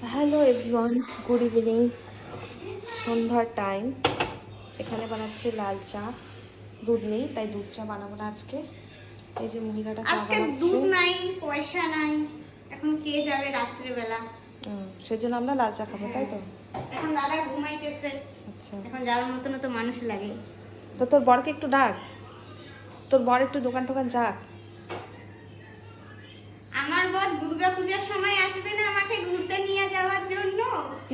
Hello everyone, good evening. সন্ধ্যার time. এখানে বানাচ্ছি লাল চা। দুধ নেই তাই দুধ চা বানাবো না আজকে। এই যে মহিলাটা চা আজকে বানাচ্ছে। দুধ নাই, পয়সা নাই, এখন কে যাবে রাত্রে বেলা। সেজন্য আমরা লাল চা খাবো, তাই তো? এখন দাদা ঘুমাইতেছে। আচ্ছা, এখন যাওয়ার মতন তো মানুষ লাগে। তো তোর বরকে একটু ডাক, তোর বর একটু দোকান টোকান যাক। আমার বর দুর্গা পূজার সময় আসবে না আমাকে ঘুরতে নিয়ে যাওয়ার জন্য?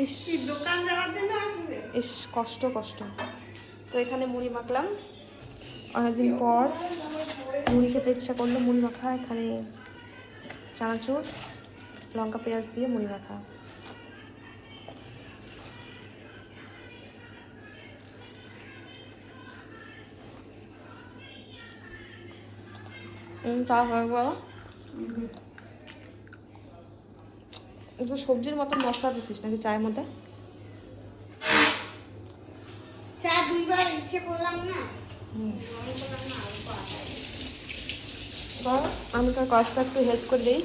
ইস, কি দোকান যাওয়ার জন্য আসবে? ইস, কষ্ট কষ্ট। তো এখানে মুড়ি মাখলাম, অনেকদিন পর মুড়ি খেতে ইচ্ছা করলো। মুড়ি মাখা, এখানে চানাচুর, লঙ্কা পেঁয়াজ দিয়ে মুড়ি মাখা। চা খাবো। একটু সবজির মতন মশলা দিছিস নাকি চায়ের মধ্যে? চা দুইবার এসে করলাম না। আমি তার কাজটা একটু হেল্প করে দিই।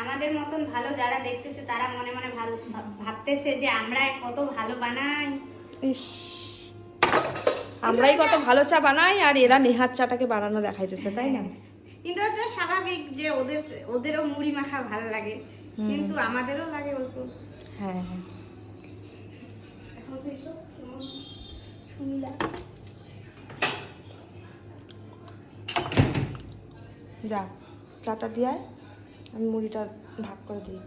আমাদের মতন ভালো যারা দেখতেছে তারা মনে মনে ভালো ভাবতেছে যে আমরা কত ভালো বানাই। ইস, আমরাই কত ভালো চা বানাই আর এরা নেহাত চাটাকে বানানো দেখাইতেছে, তাই না? কিন্তু এটা স্বাভাবিক যে ওদেরও মুড়ি মাখা ভালো লাগে, কিন্তু আমাদেরও লাগে অল্প। হ্যাঁ হ্যাঁ। যা, চাটা দিয়ে আমি মুড়িটা ভাগ করে দিই।